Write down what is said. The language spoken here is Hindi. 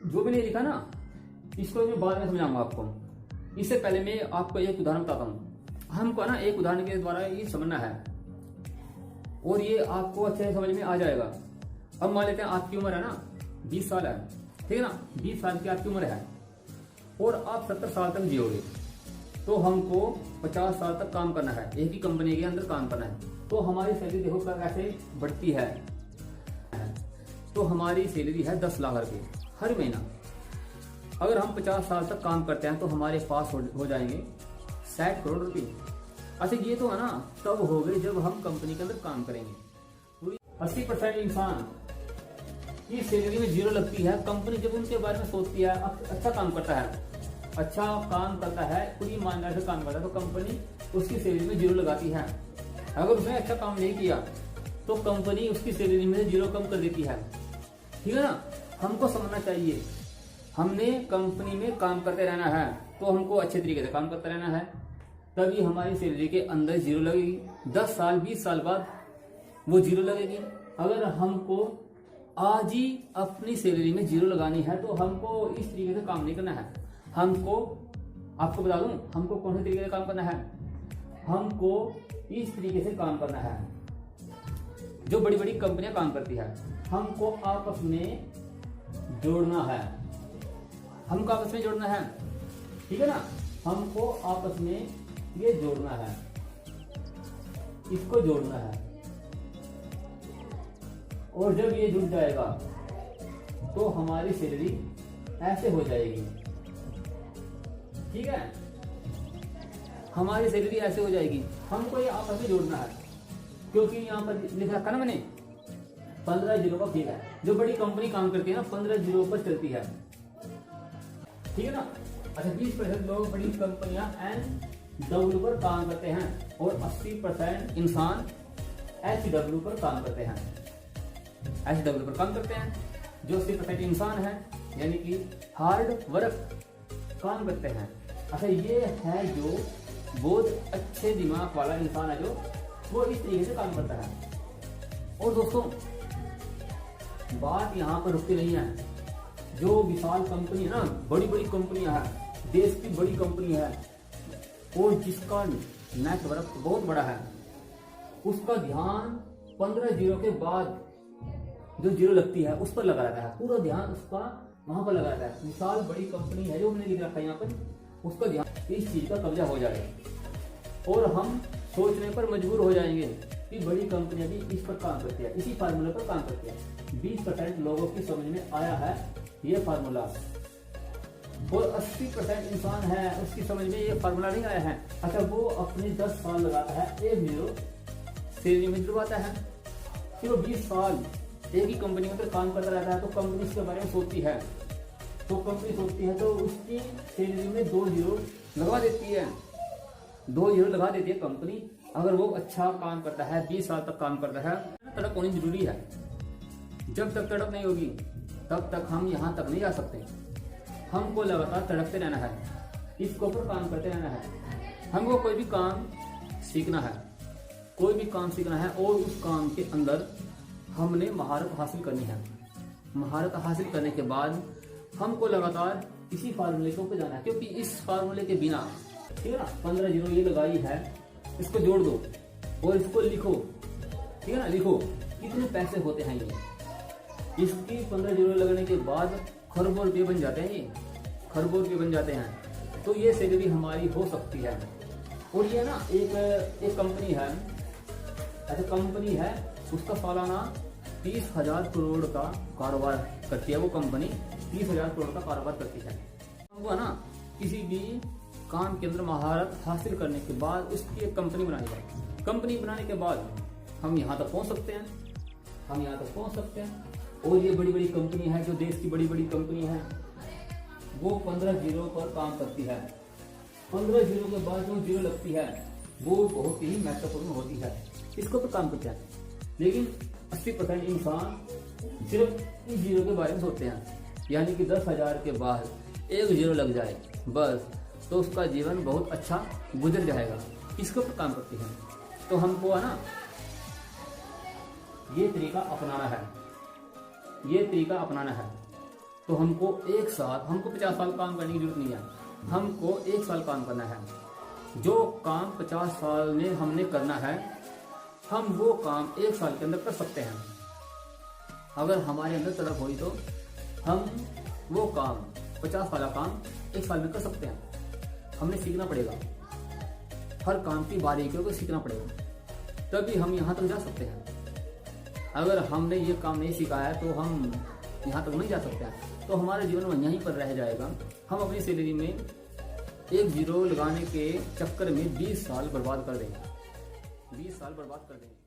जो मैंने लिखा ना इसको मैं बाद में समझाऊंगा आपको। इससे पहले मैं आपको एक उदाहरण बताता हूँ। हमको ना एक उदाहरण के द्वारा ये समझना है और ये आपको अच्छे से समझ में आ जाएगा। अब मान लेते हैं आपकी उम्र है ना 20 साल है, ठीक है ना, 20 साल की आपकी उम्र है और आप 70 साल तक जियोगे, तो हमको 50 साल तक काम करना है, एक ही कंपनी के अंदर काम करना है। तो हमारी सैलरी देखो कैसे बढ़ती है। तो हमारी सैलरी है 10 लाख रुपये हर महीना। अगर हम 50 साल तक काम करते हैं तो हमारे पास हो जाएंगे 60 करोड़ रुपये। अच्छा ये तो है ना तब हो गए जब हम कंपनी के अंदर काम करेंगे। 80% इंसान की सैलरी में जीरो लगती है। कंपनी जब उनके बारे में सोचती है, अच्छा काम करता है, पूरी ईमानदारी से काम करता है, तो कंपनी उसकी सैलरी में जीरो लगाती है। अगर उसने अच्छा काम नहीं किया तो कंपनी उसकी सैलरी में जीरो कम कर देती है, ठीक है ना। हमको समझना चाहिए हमने कंपनी में काम करते रहना है, तो हमको अच्छे तरीके से काम करते रहना है, तभी हमारी सैलरी के अंदर जीरो लगेगी। 10 साल 20 साल बाद वो जीरो लगेगी। अगर हमको आज ही अपनी सैलरी में जीरो लगानी है तो हमको इस तरीके से काम नहीं करना है। हमको आपको बता दूं हमको कौन से तरीके से काम करना है। हमको इस तरीके से काम करना है जो बड़ी बड़ी कंपनियां काम करती है। हमको आपस में जोड़ना है, हमको आपस में जोड़ना है, ठीक है ना। हमको आपस में ये जोड़ना है, इसको जोड़ना है, और जब ये जुड़ जाएगा तो हमारी सैलरी ऐसे हो जाएगी, ठीक है। हमारी सैलरी ऐसे हो जाएगी। हमको ये आपस में जोड़ना है, क्योंकि यहाँ पर लिखा रखा ना मैंने 15 जीरो का फिगर है। जो बड़ी कंपनी काम करती है ना 15 जीरो पर चलती है, ठीक है ना। अच्छा 20% लोग बड़ी कंपनियां NW पर काम करते हैं और 80% इंसान HW पर काम करते हैं। HW पर काम करते हैं जो 80% इंसान है, यानी कि हार्ड वर्क काम करते हैं। अच्छा ये है जो बहुत अच्छे दिमाग वाला इंसान है, जो वो इस तरीके से काम करता है। और दोस्तों बात यहाँ पर रुकती नहीं है। जो विशाल कंपनी है ना, बड़ी बड़ी कंपनियां हैं, देश की बड़ी कंपनी है और जिसका नेटवर्क बहुत बड़ा है, उसका ध्यान 15 जीरो के बाद जो जीरो लगती है उस पर लगा रहता है। पूरा ध्यान उसका वहां पर लगा रहता है। विशाल बड़ी कंपनी है जो मैंने लिख रखा है यहाँ पर, उसका ध्यान इस चीज का कब्जा हो जाएगा और हम सोचने पर मजबूर हो जाएंगे कि बड़ी कंपनियां भी इस पर काम करती है, इसी फार्मूले पर काम करती है। 20% लोगों की समझ में आया है ये फार्मूला, और 80% इंसान है उसकी समझ में ये फार्मूला नहीं आया है। अच्छा वो अपने 10 साल लगाता है, एक जीरो सैलरी में जुड़वाता है, फिर वो 20 साल एक ही कंपनी में काम करता रहता है। तो कंपनी इसके बारे में सोचती है, तो उसकी सैलरी में 2 जीरो लगवा देती है, 2 जीरो लगा देती है कंपनी। अगर वो अच्छा काम करता है, 20 साल तक काम करता है, तड़प होनी जरूरी है। जब तक तड़प नहीं होगी तब तक हम यहाँ तक नहीं जा सकते। हमको लगातार तड़पते रहना है, इसके ऊपर काम करते रहना है। हमको कोई भी काम सीखना है, और उस काम के अंदर हमने महारत हासिल करनी है। महारत हासिल करने के बाद हमको लगातार इसी फार्मूले के ऊपर जाना है, क्योंकि इस फार्मूले के बिना, ठीक है ना, 15 जीरो ये लगाई है, इसको जोड़ दो और इसको लिखो, ठीक है ना, लिखो कितने पैसे होते हैं ये। इसकी 15 जीरो लगने के बाद खरबों रुपये बन जाते हैं, ये खरबों रुपये बन जाते हैं। तो ये सैलरी हमारी हो सकती है। और ये ना एक कंपनी है, ऐसी कंपनी है उसका सालाना 30,000 करोड़ का कारोबार करती है। वो कंपनी 30,000 करोड़ का कारोबार करती है। वो ना किसी भी काम के अंदर महारत हासिल करने के बाद उसकी एक कंपनी बनानी है। कंपनी बनाने के बाद हम यहाँ तक पहुँच सकते हैं, और ये बड़ी बड़ी कंपनी है, जो देश की बड़ी बड़ी कंपनी है, वो 15 जीरो पर काम करती है। 15 जीरो के बाद जो जीरो लगती है वो बहुत ही महत्वपूर्ण होती है, इसको तो काम करते हैं। लेकिन 80% इंसान सिर्फ इस जीरो के बारे में सोचते हैं, यानी कि 10,000 के बाद एक जीरो लग जाए बस, तो उसका जीवन बहुत अच्छा गुजर जाएगा। इसके ऊपर काम करती है। तो हमको है ना ये तरीका अपनाना है, तो हमको 50 साल काम करने की जरूरत नहीं है, हमको 1 साल काम करना है। जो काम 50 साल में हमने करना है, हम वो काम 1 साल के अंदर कर सकते हैं। अगर हमारे अंदर तड़प हुई तो हम वो काम 50 वाला काम 1 साल में कर सकते हैं। हमने सीखना पड़ेगा, हर काम की बारीकियों को सीखना पड़ेगा, तभी हम यहाँ तक जा सकते हैं। अगर हमने ये काम नहीं सीखा है तो हम यहाँ तक नहीं जा सकते हैं, तो हमारे जीवन में यहीं पर रह जाएगा। हम अपनी सैलरी में 1 जीरो लगाने के चक्कर में 20 साल बर्बाद कर देंगे, 20 साल बर्बाद कर देंगे।